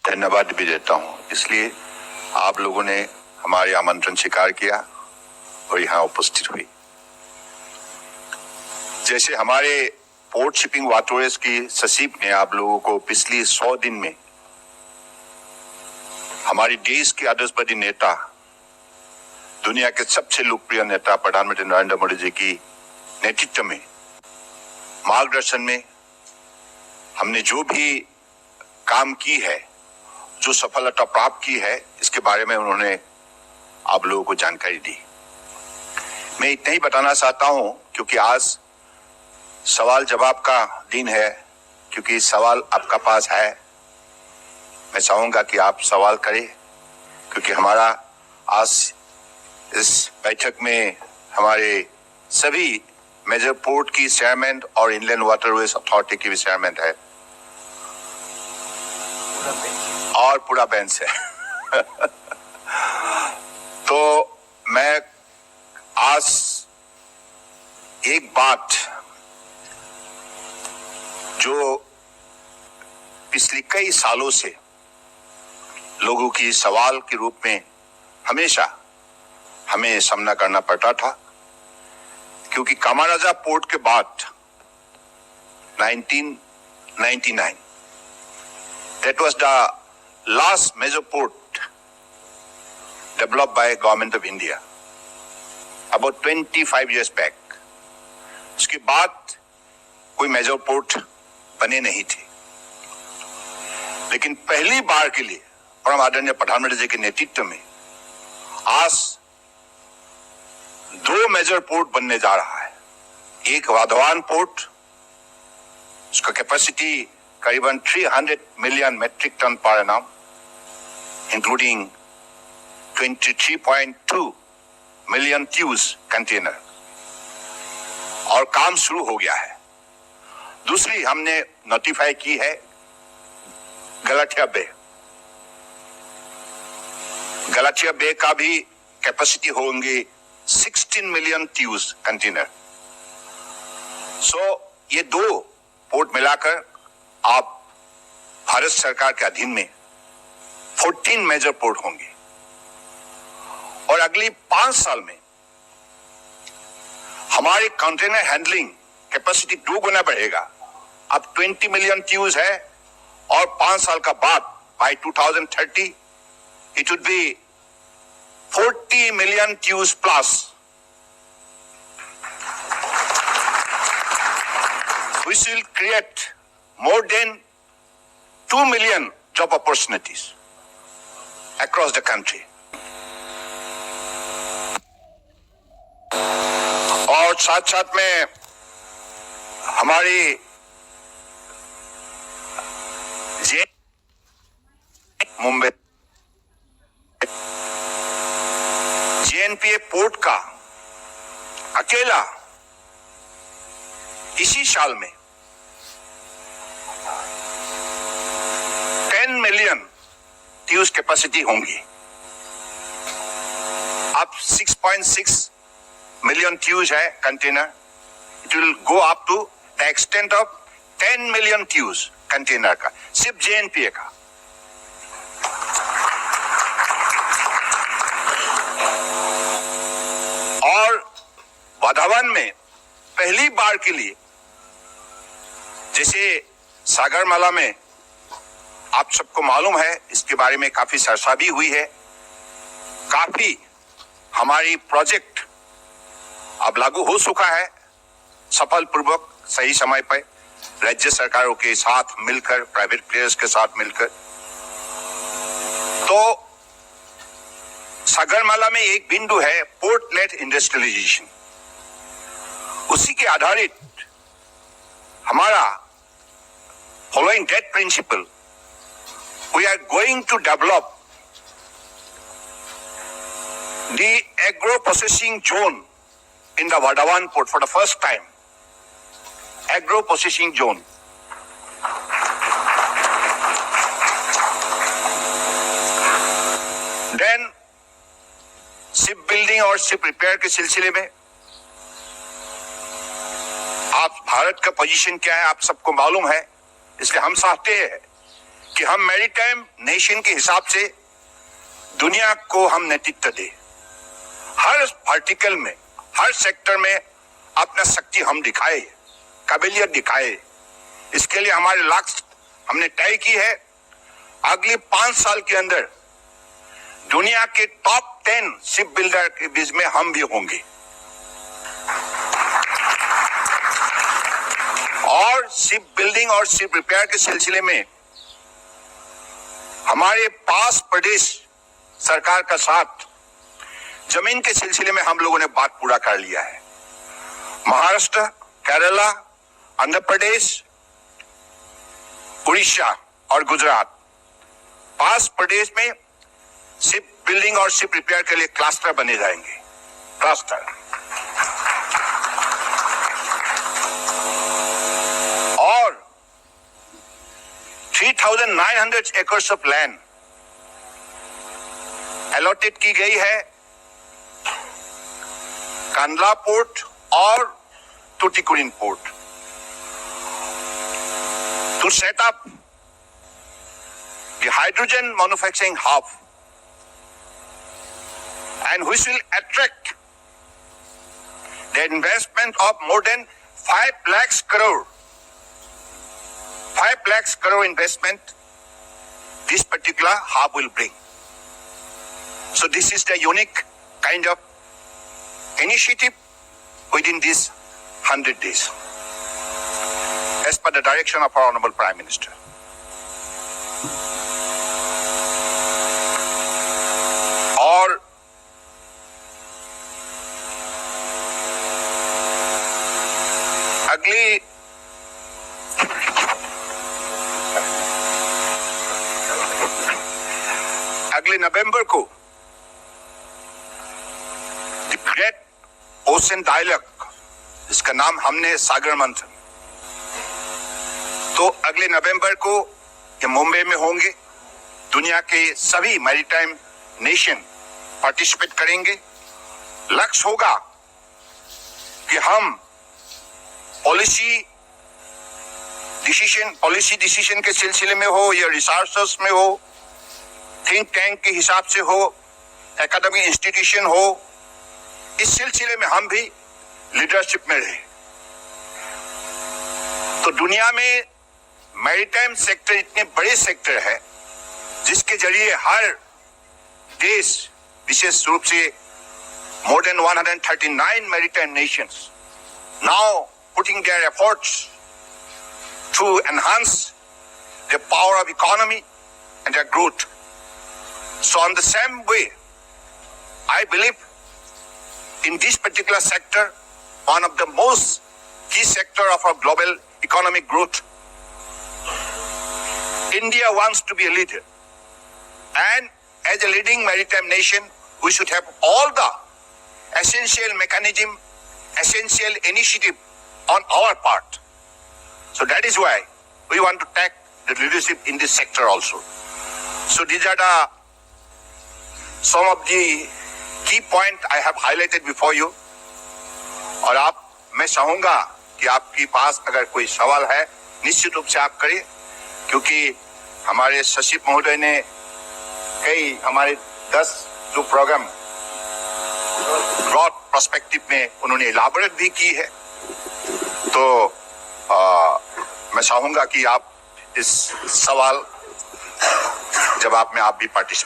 धन्यवाद भी देता हूं, इसलिए आप लोगों ने हमारे आमंत्रण स्वीकार किया और यहां उपस्थित हुई। जैसे हमारे पोर्ट शिपिंग अथॉरिटीज की सचिव ने आप लोगों को पिछली 100 दिन में हमारे देश के आदर्शवादी नेता, दुनिया के सबसे लोकप्रिय नेता प्रधानमंत्री नरेंद्र मोदी जी की नेतृत्व में, मार्गदर्शन में हमने जो भी काम की है, जो सफलता प्राप्त की है, इसके बारे में उन्होंने आप लोगों को जानकारी दी। मैं इतना ही बताना चाहता हूं क्योंकि आज सवाल जवाब का दिन है, क्योंकि सवाल आपका पास है। मैं चाहूंगा कि आप सवाल करें, क्योंकि हमारा आज इस बैठक में हमारे सभी मेजर पोर्ट की चेयरमैन और इनलैंड वाटरवेज अथॉरिटी की भी चेयरमैन है और पूरा बेंच है। तो मैं आज एक बात जो पिछले कई सालों से लोगों की सवाल के रूप में हमेशा हमें सामना करना पड़ता था, क्योंकि कामाराजा पोर्ट के बाद 1999 that was the last major port developed by government of India about 25 years back. उसके बाद कोई मेजर पोर्ट बने नहीं थे, लेकिन पहली बार के लिए परम आदरणीय प्रधानमंत्री जी के नेतृत्व में आज 2 मेजर पोर्ट बनने जा रहा है। एक वाधवान पोर्ट, उसका कैपेसिटी करीबन 300 million metric ton per annum, including 23.2 million क्यूज कंटेनर, और काम शुरू हो गया है। दूसरी हमने नोटिफाई की है गलाथिया बे। गलाथिया बे का भी कैपेसिटी होंगे 16 मिलियन क्यूज कंटेनर। सो ये 2 पोर्ट मिलाकर आप भारत सरकार के अधीन में 14 मेजर पोर्ट होंगे, और अगली 5 साल में हमारे कंटेनर हैंडलिंग कैपेसिटी 2 गुना बढ़ेगा। अब 20 मिलियन क्यूज है, और 5 साल का बाद by 2030 it would be 40 million क्यूज plus. Which will create more than 2 million job opportunities across the country. और साथ साथ में हमारी मुंबई जेएनपीए पोर्ट का अकेला इसी साल में 10 मिलियन ट्यूज कैपेसिटी होंगी। अब 6.6 मिलियन ट्यूज है container, it will go up to the extent of 10 million TEUs container का, सिर्फ जेएनपीए का। और वाधावन में पहली बार के लिए, जैसे सागरमाला में आप सबको मालूम है, इसके बारे में काफी चर्चा भी हुई है, काफी हमारी प्रोजेक्ट अब लागू हो चुका है सफल पूर्वक, सही समय पर राज्य सरकारों के साथ मिलकर, प्राइवेट प्लेयर्स के साथ मिलकर। तो सागरमाला में एक बिंदु है पोर्ट लेट इंडस्ट्रियलाइजेशन, उसी के आधारित हमारा following that principle we are going to develop the agro processing zone in the Vadhavan port for the first time. Agro processing zone. Then ship building और शिप रिपेयर के सिलसिले में आप भारत का पोजीशन क्या है आप सबको मालूम है, इसलिए हम चाहते हैं कि हम मैरीटाइम नेशन के हिसाब से दुनिया को हम नेतृत्व दे, हर वर्टिकल में, हर सेक्टर में अपना शक्ति हम दिखाए, काबिलियत दिखाए। इसके लिए हमारे लक्ष्य हमने तय की है, अगले 5 साल के अंदर दुनिया के टॉप 10 शिप बिल्डर के बीच में हम भी होंगे। और शिप बिल्डिंग और शिप रिपेयर के सिलसिले में हमारे पास प्रदेश सरकार का साथ जमीन के सिलसिले में हम लोगों ने बात पूरा कर लिया है। महाराष्ट्र, केरला, आंध्र प्रदेश, उड़ीसा और गुजरात, 5 प्रदेश में शिप बिल्डिंग और शिप रिपेयर के लिए क्लस्टर बने जाएंगे। क्लस्टर और 3,900 एकर्स ऑफ लैंड अलॉटेड की गई है कांडला पोर्ट और Tuticorin port to set up the hydrogen manufacturing hub, and which will attract the investment of more than 5 lakhs crore. 5 lakhs crore investment this particular hub will bring. So this is the unique kind of initiative within these 100 days. As per the direction of our Honorable Prime Minister. और अगले नवंबर को the great ocean dialogue, जिसका नाम हमने सागर मंथन, तो अगले नवंबर को ये मुंबई में होंगे। दुनिया के सभी मैरीटाइम नेशन पार्टिसिपेट करेंगे। लक्ष्य होगा कि हम पॉलिसी डिसीजन के सिलसिले में हो या रिसर्चर्स में हो, थिंक टैंक के हिसाब से हो, एकेडमिक इंस्टीट्यूशन हो, इस सिलसिले में हम भी लीडरशिप में रहे। तो दुनिया में मैरीटाइम सेक्टर इतने बड़े सेक्टर है जिसके जरिए हर देश, विशेष रूप से more than 139 maritime nations now putting their efforts to enhance the power of economy and their growth. So on the same way, I believe in this particular sector, one of the most key sector of our global economic growth, India wants to be a leader, and as a leading maritime nation, we should have all the essential mechanism, essential initiative on our part. So that is why we want to take the leadership in this sector also. So these are the some of the key point I have highlighted before you. और मैं चाहूंगा कि आपके पास अगर कोई सवाल है निश्चित रूप से आप करें, क्योंकि हमारे सचिव महोदय ने कई हमारे 10 जो प्रोग्राम ब्रॉड पर्सपेक्टिव में उन्होंने इलाबोरेट भी की है। तो मैं चाहूंगा कि आप इस सवाल जवाब में आप भी पार्टिसिपेट